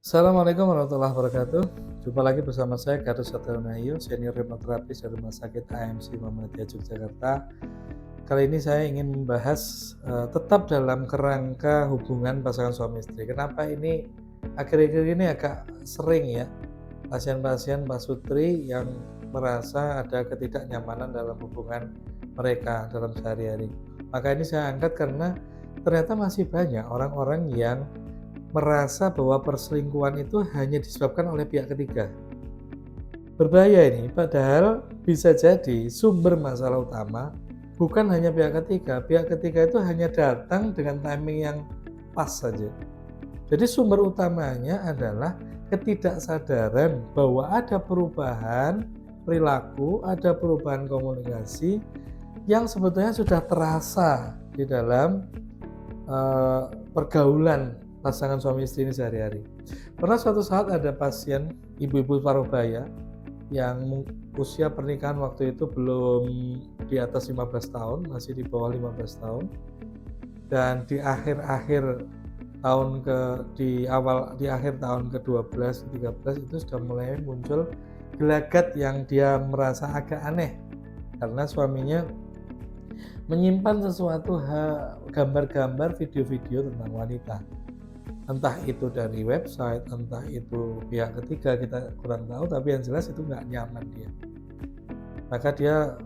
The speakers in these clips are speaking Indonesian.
Assalamualaikum warahmatullahi wabarakatuh. Jumpa lagi bersama saya Gatot Satrio, senior hipnoterapis dari Rumah Sakit AMC Muhammadiyah Yogyakarta. Kali ini saya ingin membahas tetap dalam kerangka hubungan pasangan suami istri. Kenapa ini akhir-akhir ini agak sering ya pasien-pasien pasutri yang merasa ada ketidaknyamanan dalam hubungan mereka dalam sehari-hari. Maka ini saya angkat karena ternyata masih banyak orang-orang yang merasa bahwa perselingkuhan itu hanya disebabkan oleh pihak ketiga. Berbahaya ini, padahal bisa jadi sumber masalah utama bukan hanya pihak ketiga itu hanya datang dengan timing yang pas saja. Jadi sumber utamanya adalah ketidaksadaran bahwa ada perubahan perilaku, ada perubahan komunikasi yang sebetulnya sudah terasa di dalam pergaulan pasangan suami istri ini sehari-hari. Pernah suatu saat ada pasien ibu-ibu parubaya yang usia pernikahan waktu itu belum di atas 15 tahun, masih di bawah 15 tahun. Dan di akhir-akhir tahun di akhir tahun ke-12, ke-13 itu sudah mulai muncul gelagat yang dia merasa agak aneh karena suaminya menyimpan sesuatu gambar-gambar, video-video tentang wanita. Entah itu dari website, entah itu pihak ketiga, kita kurang tahu, tapi yang jelas itu nggak nyaman dia. Maka dia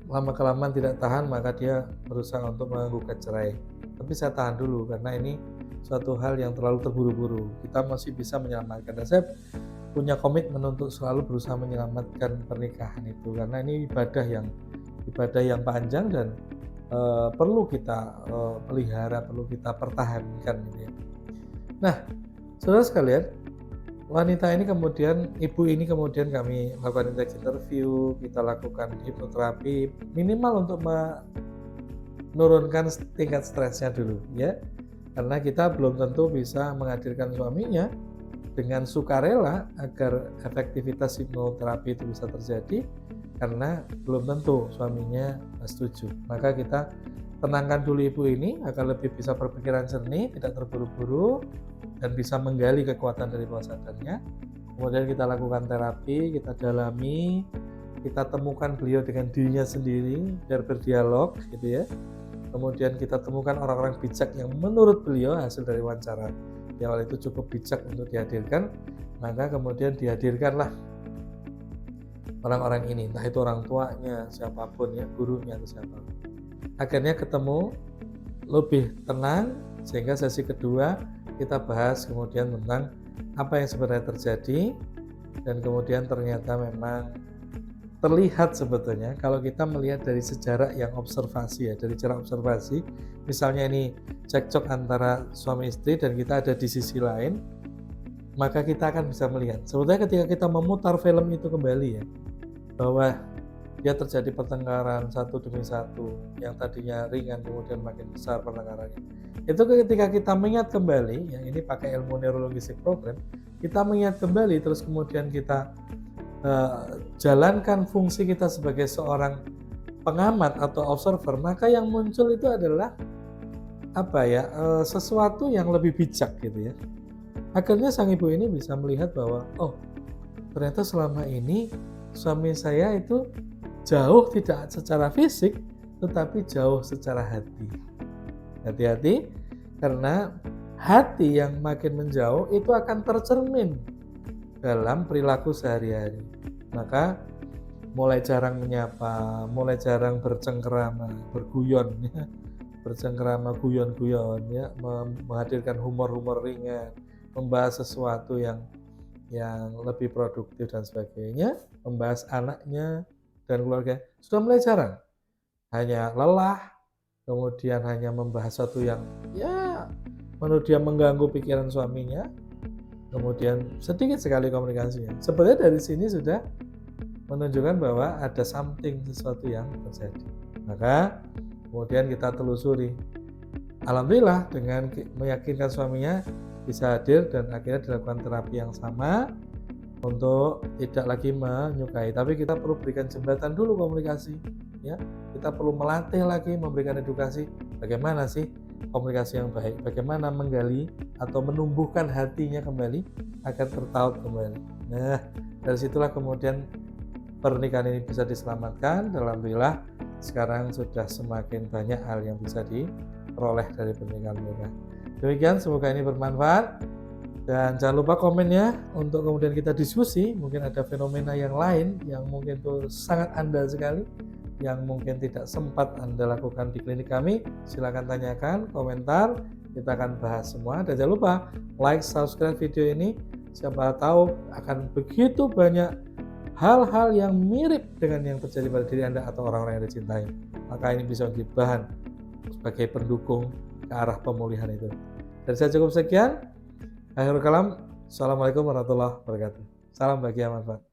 lama-kelamaan tidak tahan, maka dia berusaha untuk menggugat cerai. Tapi saya tahan dulu karena ini suatu hal yang terlalu terburu-buru. Kita masih bisa menyelamatkan. Dan saya punya komitmen untuk selalu berusaha menyelamatkan pernikahan itu karena ini ibadah yang panjang dan perlu kita pelihara, perlu kita pertahankan gitu ya. Nah, saudara sekalian, ibu ini kemudian kami lakukan interview, kita lakukan hipnoterapi minimal untuk menurunkan tingkat stresnya dulu ya. Karena kita belum tentu bisa menghadirkan suaminya dengan sukarela agar efektivitas hipnoterapi itu bisa terjadi karena belum tentu suaminya setuju. Maka kita tenangkan dulu ibu ini agar lebih bisa berpikiran jernih, tidak terburu-buru, dan bisa menggali kekuatan dari bawah sadarnya. Kemudian kita lakukan terapi, kita dalami, kita temukan beliau dengan dirinya sendiri, biar berdialog gitu ya. Kemudian kita temukan orang-orang bijak yang menurut beliau hasil dari wawancara di awal itu cukup bijak untuk dihadirkan, maka kemudian dihadirkanlah orang-orang ini, entah itu orang tuanya, siapapun ya, gurunya atau siapapun. Akhirnya ketemu, lebih tenang, sehingga sesi kedua kita bahas kemudian tentang apa yang sebenarnya terjadi, dan kemudian ternyata memang terlihat sebetulnya kalau kita melihat dari sejarah yang observasi ya, dari cara observasi, misalnya ini cekcok antara suami istri dan kita ada di sisi lain, maka kita akan bisa melihat. Sebetulnya ketika kita memutar film itu kembali ya, bahwa dia terjadi pertengkaran satu demi satu yang tadinya ringan kemudian makin besar pertengkarannya. Itu ketika kita mengingat kembali, yang ini pakai ilmu neurologistic program, kita mengingat kembali terus kemudian kita jalankan fungsi kita sebagai seorang pengamat atau observer, maka yang muncul itu adalah sesuatu yang lebih bijak gitu ya. Akhirnya sang ibu ini bisa melihat bahwa ternyata selama ini suami saya itu jauh tidak secara fisik tetapi jauh secara hati. Hati-hati karena hati yang makin menjauh itu akan tercermin dalam perilaku sehari-hari. Maka mulai jarang menyapa, mulai jarang bercengkerama, berguyon ya. Bercengkerama, guyon-guyon ya, menghadirkan humor-humor ringan, membahas sesuatu yang lebih produktif dan sebagainya, membahas anaknya dan keluarga sudah mulai jarang. Hanya lelah, kemudian hanya membahas sesuatu yang menurut dia mengganggu pikiran suaminya, kemudian sedikit sekali komunikasinya. Sebenarnya dari sini sudah menunjukkan bahwa ada sesuatu yang terjadi. Maka kemudian kita telusuri. Alhamdulillah dengan meyakinkan suaminya bisa hadir dan akhirnya dilakukan terapi yang sama untuk tidak lagi menyukai. Tapi kita perlu berikan jembatan dulu komunikasi. Ya, kita perlu melatih lagi, memberikan edukasi. Bagaimana sih komunikasi yang baik, bagaimana menggali atau menumbuhkan hatinya kembali agar tertaut kembali. Nah, dari situlah kemudian pernikahan ini bisa diselamatkan. Alhamdulillah sekarang sudah semakin banyak hal yang bisa diperoleh dari pernikahan mereka. Demikian, semoga ini bermanfaat. Dan jangan lupa komennya untuk kemudian kita diskusi. Mungkin ada fenomena yang lain yang mungkin itu sangat andal sekali, yang mungkin tidak sempat Anda lakukan di klinik kami. Silakan tanyakan, komentar, kita akan bahas semua. Dan jangan lupa like, subscribe video ini. Siapa tahu akan begitu banyak hal-hal yang mirip dengan yang terjadi pada diri Anda atau orang-orang yang Anda cintai. Maka ini bisa menjadi bahan sebagai pendukung ke arah pemulihan itu. Dari saya cukup sekian. Akhirul kalam, assalamualaikum warahmatullahi wabarakatuh. Salam bahagia manfaat.